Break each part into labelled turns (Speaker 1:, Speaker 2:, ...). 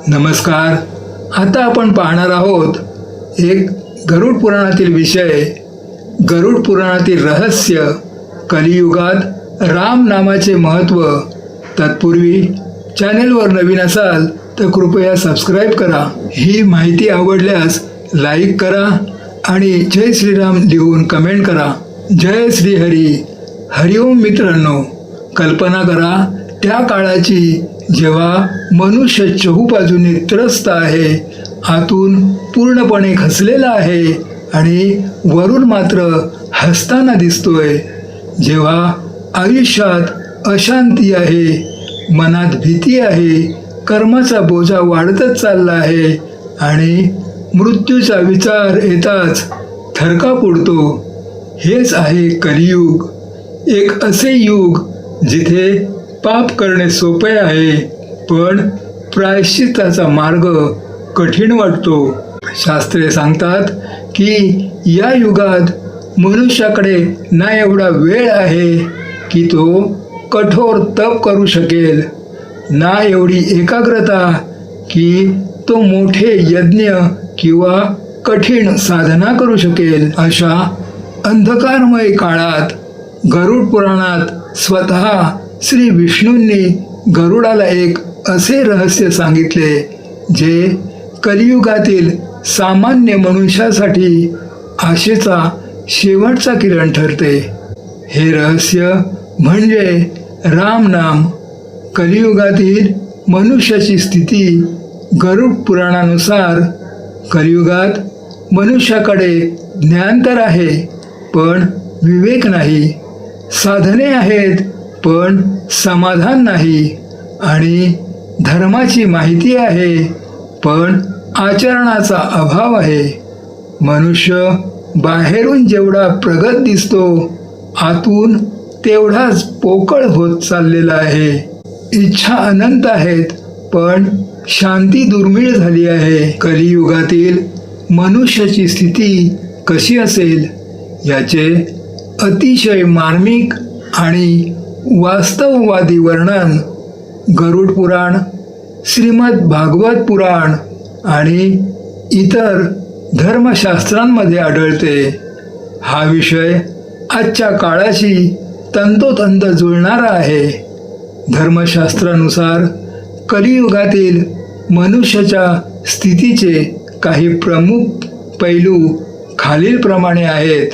Speaker 1: नमस्कार. आता आपण पाहणार आहोत एक गरुड पुराणातील विषय, गरुड पुराणातील रहस्य, कलियुगात राम नामाचे महत्त्व. तत्पूर्वी चॅनेलवर नवीन असाल तर कृपया सबस्क्राईब करा. ही माहिती आवडल्यास लाईक करा आणि जय श्रीराम लिहून कमेंट करा. जय श्री हरी. हरिओम मित्रांनो, कल्पना करा त्या काळाची जेव्हा मनुष्य चहूबाजूने त्रस्त आहे, आतून पूर्णपणे खचलेला आहे आणि वरून मात्र हसताना दिसतोय. जेव्हा आयुष्यात अशांती आहे, मनात भीती आहे, कर्माचा बोजा वाढतच चालला आहे आणि मृत्यूचा विचार येताच थरकाप उडतो. हेच आहे कलियुग. एक असे युग जिथे पाप करणे सोपे आहे, पण प्रायश्चित्ताचा मार्ग कठीण वाटतो. शास्त्रे सांगतात की या युगात मनुष्याकडे ना एवढा वेळ आहे की तो कठोर तप करू शकेल, ना एवढी एकाग्रता की तो मोठे यज्ञ किंवा कठीण साधना करू शकेल. अशा अंधकारमय काळात गरुड पुराणात स्वतः श्री विष्णूंनी गरुडाला एक असे रहस्य सांगितले जे कलियुगातील सामान्य मनुष्यासाठी आशेचा शेवटचा किरण ठरते. हे रहस्य म्हणजे राम नाम. कलियुगातील मनुष्याची स्थिती. गरुड पुराणानुसार कलियुगात मनुष्याकडे ज्ञान तर आहे पण विवेक नाही, साधने आहेत पण समाधान नाही, आणि धर्माची माहिती आहे पण आचरणाचा अभाव आहे. मनुष्य बाहेरून जेवढा प्रगत दिसतो, आतून तेवढाच पोकळ होत चाललेला आहे. इच्छा अनंत आहेत पण शांती दुर्मिळ झाली आहे. कलियुगातील मनुष्याची स्थिती कशी असेल याचे अतिशय मार्मिक आणि वास्तववादी वर्णन गरुड पुराण, श्रीमद भागवत पुराण आणि इतर धर्मशास्त्रांमध्ये आढळते. हा विषय आजच्या काळाशी तंतोतंत जुळणारा आहे. धर्मशास्त्रानुसार कलियुगातील मनुष्याच्या स्थितीचे काही प्रमुख पैलू खालीलप्रमाणे आहेत.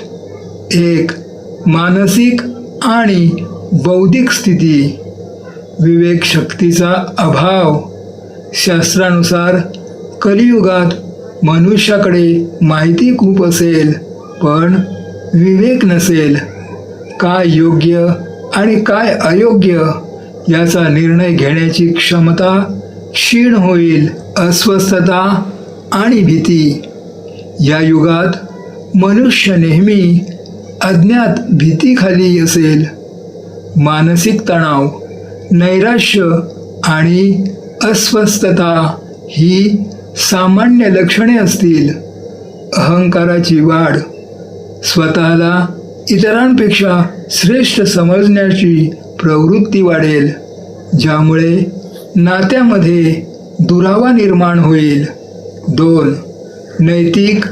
Speaker 1: 1. मानसिक आणि बौद्धिक स्थिती. विवेक शक्तीचा अभाव. शास्त्रानुसार कलियुगात मनुष्याकडे माहिती खूप असेल पण विवेक नसेल. काय योग्य आणि काय अयोग्य याचा निर्णय घेण्याची क्षमता क्षीण होईल. अस्वस्थता आणि भीती. या युगात मनुष्य नेहमी अज्ञात भीतीखाली असेल. मानसिक तणाव, नैराश्य आणि अस्वस्थता ही सामान्य लक्षणे असतील. अहंकाराची वाढ. स्वतःला इतरांपेक्षा श्रेष्ठ समजण्याची प्रवृत्ती वाढेल, ज्यामुळे नात्यामध्ये दुरावा निर्माण होईल. 2. नैतिक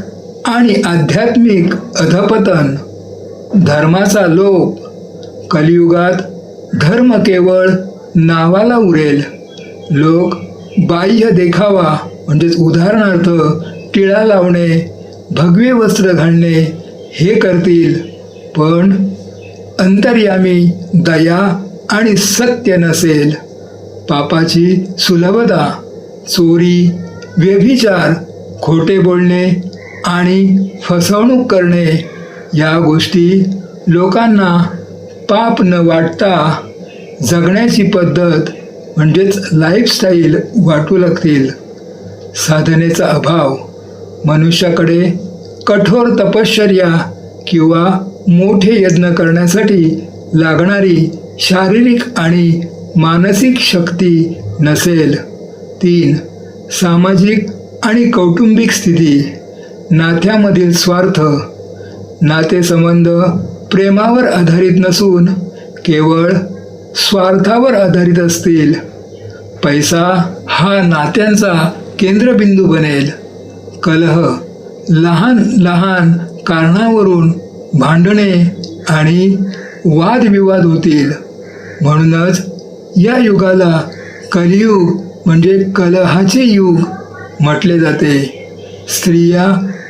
Speaker 1: आणि आध्यात्मिक अधपतन. धर्माचा लोप. कलियुगात धर्म केवळ नावाला उरेल. लोक बाह्य देखावा म्हणजेच उदाहरणार्थ टिळा लावणे, भगवे वस्त्र घालणे हे करतील, पण अंतर्यामी दया आणि सत्य नसेल. पापाची सुलभता. चोरी, व्यभिचार, खोटे बोलणे आणि फसवणूक करणे या गोष्टी लोकांना पाप न वाटता जगण्याची पद्धत म्हणजेच लाईफस्टाईल वाटू लागतील. साधनेचा अभाव. मनुष्याकडे कठोर तपश्चर्या किंवा मोठे यज्ञ करण्यासाठी लागणारी शारीरिक आणि मानसिक शक्ती नसेल. 3. सामाजिक आणि कौटुंबिक स्थिती. नात्यामधील स्वार्थ. नातेसंबंध प्रेमावर आधारित नसून केवळ स्वार्थावर आधारित असतील. पैसा हा नात्यांचा केंद्रबिंदू बनेल. कलह, लहान लहान कारणावरून भांडणे आणि वादविवाद होतील. म्हणूनच या युगाला कलियुग म्हणजे कलहाचे युग म्हटले जाते. स्त्रिया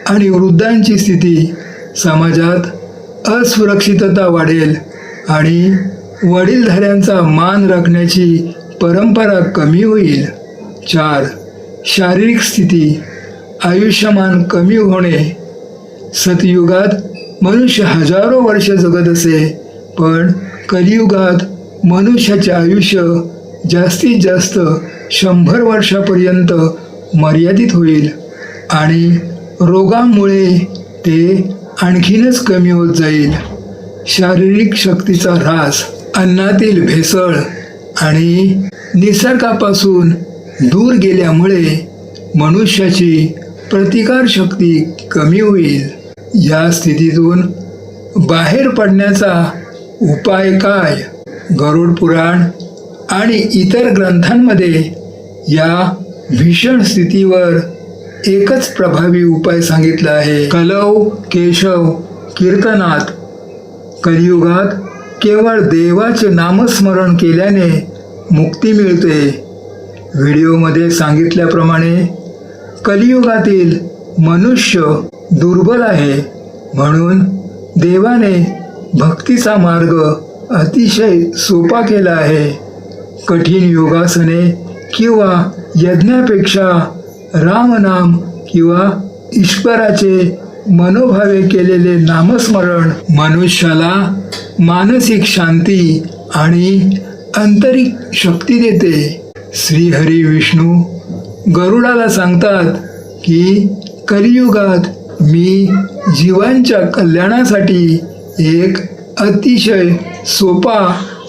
Speaker 1: आणि वृद्धांची स्थिती समाजात असुरक्षितता वाढेल आणि वडीलधाऱ्यांचा मान राखण्याची परंपरा कमी होईल. 4. शारीरिक स्थिती, आयुष्यमान कमी होणे. सतयुगात मनुष्य हजारो वर्ष जगत असे, पण कलियुगात मनुष्याचे आयुष्य जास्तीत जास्त 100 वर्षापर्यंत मर्यादित होईल आणि रोगांमुळे ते आणखीनच कमी होत जाईल. शारीरिक शक्तीचा ऱ्हास, अन्नातील भेसळ आणि निसर्गापासून दूर गेल्यामुळे मनुष्याची प्रतिकारशक्ती कमी होईल. या स्थितीतून बाहेर पडण्याचा उपाय काय? गरुड पुराण आणि इतर ग्रंथांमध्ये या भीषण स्थितीवर एकच प्रभावी उपाय सांगितला आहे. कलौ केशव कीर्तनात. कलियुगात केवळ देवाचे नामस्मरण केल्याने मुक्ती मिळते. व्हिडिओमध्ये सांगितल्याप्रमाणे कलियुगातील मनुष्य दुर्बल आहे, म्हणून देवाने भक्तीचा मार्ग अतिशय सोपा केला आहे. कठीण योगासने किंवा यज्ञापेक्षा रामनाम किंवा ईश्वराचे मनोभावे केलेले नामस्मरण मनुष्याला मानसिक शांती आणि आंतरिक शक्ती देते. श्रीहरी विष्णू गरुडाला सांगतात की कलियुगात मी जीवांच्या कल्याणासाठी एक अतिशय सोपा,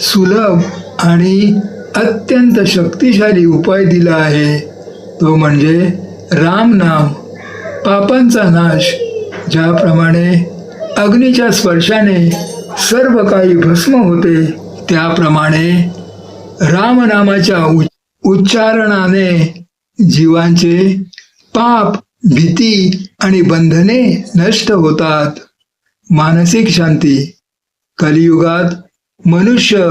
Speaker 1: सुलभ आणि अत्यंत शक्तिशाली उपाय दिला आहे. तो म्हणजे रामनाम. पापांचा नाश. ज्याप्रमाणे अग्नीच्या स्पर्शाने सर्व काही भस्म होते, त्याप्रमाणे रामनामाच्या उच्चारणाने जीवांचे पाप, भीती आणि बंधने नष्ट होतात. मानसिक शांती. कलियुगात मनुष्य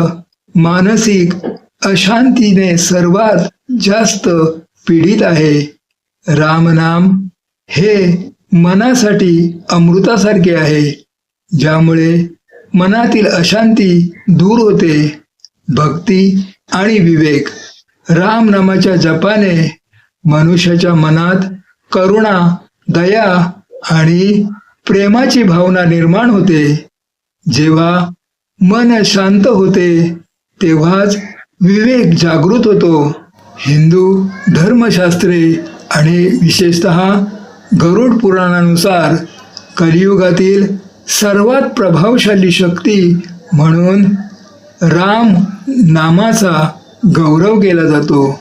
Speaker 1: मानसिक अशांतीने सर्वात जास्त पीडित आहे. रामनाम हे मनासाठी अमृतासारखे आहे, ज्यामुळे मनातील अशांती दूर होते. भक्ती आणि विवेक. रामनामाच्या जपाने मनुष्याच्या मनात करुणा, दया आणि प्रेमाची भावना निर्माण होते. जेव्हा मन शांत होते तेव्हाच विवेक जागृत होतो. हिंदू धर्मशास्त्रे आणि विशेषतः गरुड पुराणानुसार कलियुगातील सर्वात प्रभावशाली शक्ती म्हणून राम नामाचा गौरव केला जातो.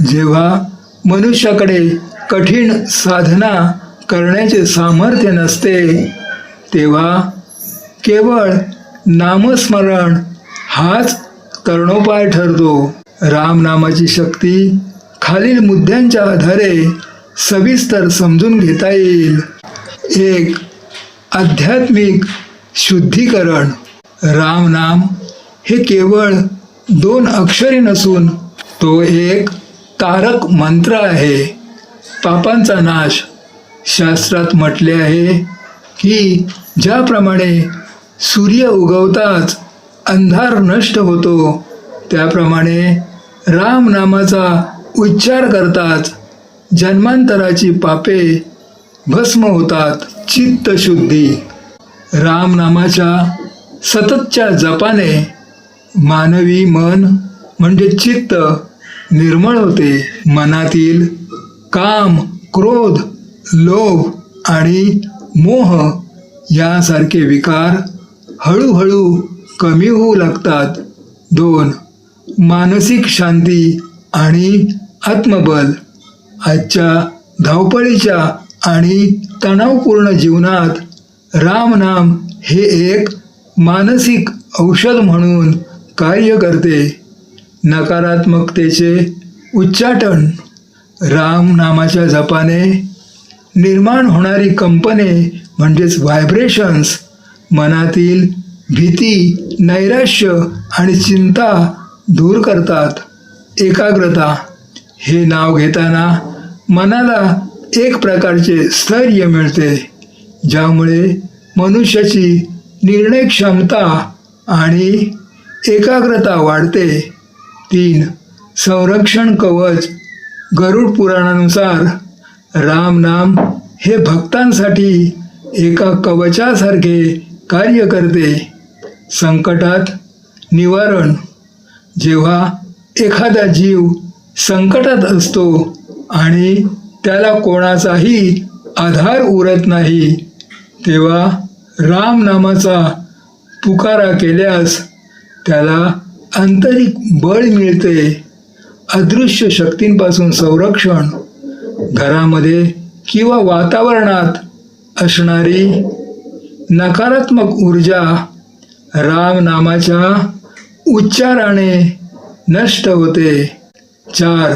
Speaker 1: जेव्हा मनुष्याकडे कठीण साधना करण्याचे सामर्थ्य नसते, तेव्हा केवळ नामस्मरण हाच तरणोपाय ठरतो. रामनामाची शक्ती खालील मुद्द्यांच्या आधारे सविस्तर समजून घेता येईल. 1. आध्यात्मिक शुद्धीकरण. रामनाम हे केवळ 2 अक्षरे नसून तो एक तारक मंत्र आहे. पापांचा नाश. शास्त्रात म्हटले आहे की ज्याप्रमाणे सूर्य उगवताच अंधार नष्ट होतो, त्याप्रमाणे रामनामाचा उच्चार करताच जन्मांतराची पापे भस्म होतात. चित्तशुद्धी. रामनामाच्या सततच्या जपाने मानवी मन म्हणजे चित्त निर्मळ होते. मनातील काम, क्रोध, लोभ आणि मोह यासारखे विकार हळूहळू कमी होऊ लागतात. 2. मानसिक शांती आणि आत्मबल. आजच्या धावपळीच्या आणि तणावपूर्ण जीवनात रामनाम हे एक मानसिक औषध म्हणून कार्य करते. नकारात्मकतेचे उच्चाटन राम नामाच्या जपाने निर्माण होणारी कंपने म्हणजेच व्हायब्रेशन्स मनातील भीती, नैराश्य आणि चिंता दूर करतात. एकाग्रता हे नाव घेताना मनाला एक प्रकारचे स्थैर्य मिळते, ज्यामुळे मनुष्याची निर्णय क्षमता आणि एकाग्रता वाढते. 3. संरक्षण कवच गरुड पुराणानुसार राम नाम हे भक्तांसाठी एका कवचासारखे कार्य करते. संकटात निवारण जेव्हा एखादा जीव संकटात असतो आणि त्याला कोणाचाही आधार उरत नाही, तेव्हा राम नामाचा पुकारा केल्यास त्याला आंतरिक बळ मिळते. अदृश्य शक्तींपासून संरक्षण घरामध्ये किंवा वातावरणात असणारी नकारात्मक ऊर्जा राम नामाच्या उच्चाराने नष्ट होते. 4.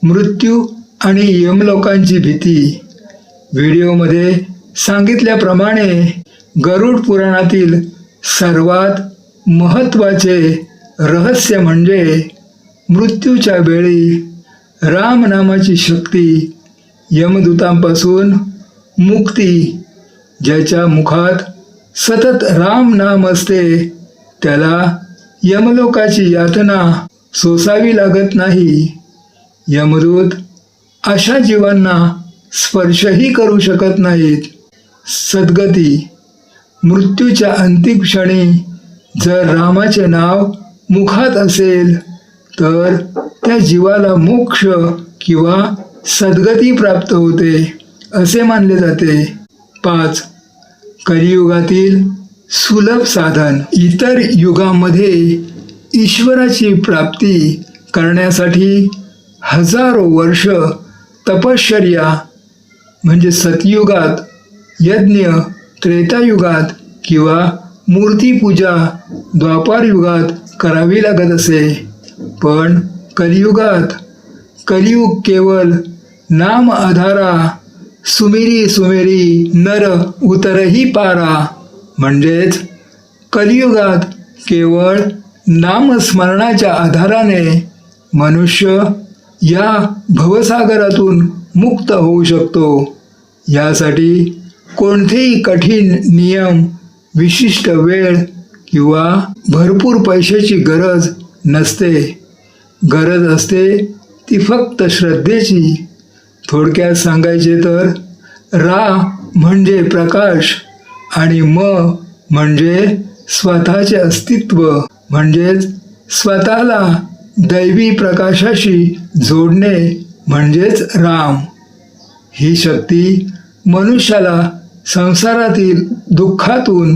Speaker 1: मृत्यू आणि यमलोकांची भीती व्हिडिओमध्ये सांगितल्याप्रमाणे गरुड पुराणातील सर्वात महत्त्वाचे रहस्य म्हणजे मृत्यूच्या वेळी रामनामाची शक्ती, यमदूतांपासून मुक्ती. ज्याच्या मुखात सतत राम नाम असते त्याला यमलोकाची यातना सोसावी लागत नाही. यमदूत अशा जीवांना स्पर्शही करू शकत नाहीत. सद्गती मृत्यूच्या अंतिम क्षणी जर रामाचे नाव मुखात असेल तर त्या जीवाला मोक्ष किंवा सद्गती प्राप्त होते असे मानले जाते. 5. कलियुगातील सुलभ साधन इतर युगामध्ये ईश्वराची प्राप्ती करण्यासाठी हजारो वर्ष तपश्चर्या म्हणजे सतयुगात यज्ञ, त्रेतायुगात किंवा मूर्तीपूजा द्वापार युगात करावी लागत असे. पण कलियुगात कलियुग केवळ नाम आधारा सुमेरी सुमेरी नर उतरही पारा म्हणजेच कलियुगात केवळ नामस्मरणाच्या आधाराने मनुष्य या भवसागरातून मुक्त होऊ शकतो. यासाठी कोणतेही कठीण नियम, विशिष्ट वेळ किंवा भरपूर पैशाची गरज नसते. गरज असते ती फक्त श्रद्धेची. थोडक्यात सांगायचे तर रा म्हणजे प्रकाश आणि म म्हणजे स्वतःचे अस्तित्व म्हणजेच स्वतःला दैवी प्रकाशाशी जोडणे म्हणजेच राम. ही शक्ती मनुष्याला संसारातील दुःखातून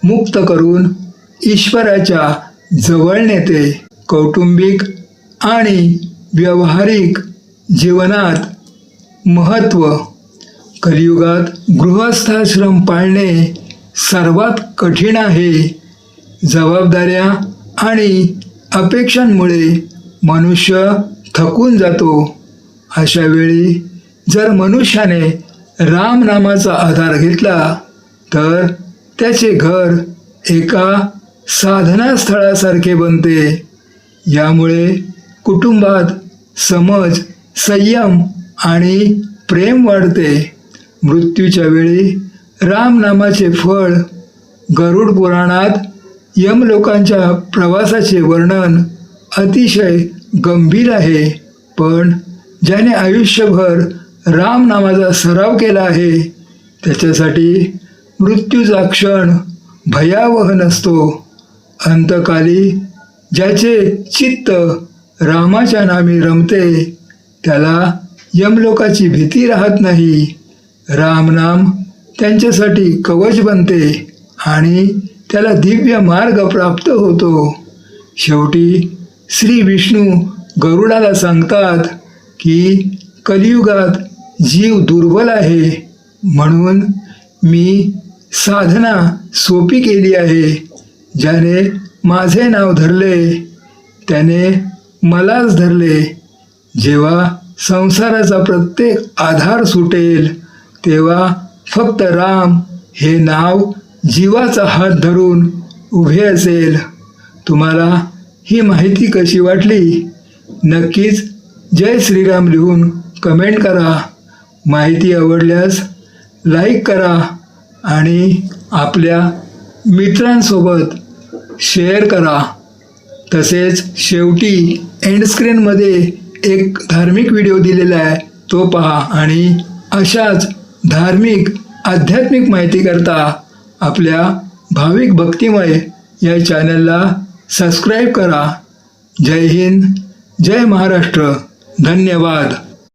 Speaker 1: मुक्त करून ईश्वराच्या जवळ नेते. कौटुंबिक आणि व्यावहारिक जीवनात महत्त्व कलियुगात गृहस्थाश्रम पाळणे सर्वात कठीण आहे. जबाबदाऱ्या आणि अपेक्षांमुळे मनुष्य थकून जातो. अशा वेळी जर मनुष्याने रामनामाचा आधार घेतला तर त्याचे घर एका साधनास्थळासारखे बनते. यामुळे कुटुंबात समज, संयम आणि प्रेम वाढते. मृत्यूच्या वेळी रामनामाचे फळ गरुड पुराणात यमलोकांच्या प्रवासाचे वर्णन अतिशय गंभीर आहे. पण ज्याने आयुष्यभर रामनामाचा सराव केला आहे त्याच्यासाठी मृत्यूचा क्षण भयावह नसतो. अंतकाली ज्याचे चित्त रामाच्या नामी रमते त्याला यमलोकाची भीती राहत नाही. रामनाम त्यांच्यासाठी कवच बनते आणि त्याला दिव्य मार्ग प्राप्त होतो. शेवटी श्री विष्णू गरुडाला सांगतात की कलियुगात जीव दुर्बल आहे, म्हणून मी साधना सोपी केली आहे. ज्याने माझे नाव धरले त्याने मलाच धरले. जेव्हा संसाराचा प्रत्येक आधार सुटेल तेव्हा फक्त राम हे नाव जीवाचा हात धरून उभे असेल. तुम्हाला ही माहिती कशी वाटली? नक्कीच जय श्रीराम लिहून कमेंट करा. माहिती आवडल्यास लाईक करा आणि आपल्या मित्रांसोबत शेअर करा. तसेच शेवटी एंड स्क्रीनमध्ये एक धार्मिक व्हिडिओ दिलेला आहे, तो पहा आणि अशाच धार्मिक आध्यात्मिक माहितीकरता आपल्या भाविक भक्तिमय या चॅनलला सबस्क्राईब करा. जय हिंद, जय महाराष्ट्र. धन्यवाद.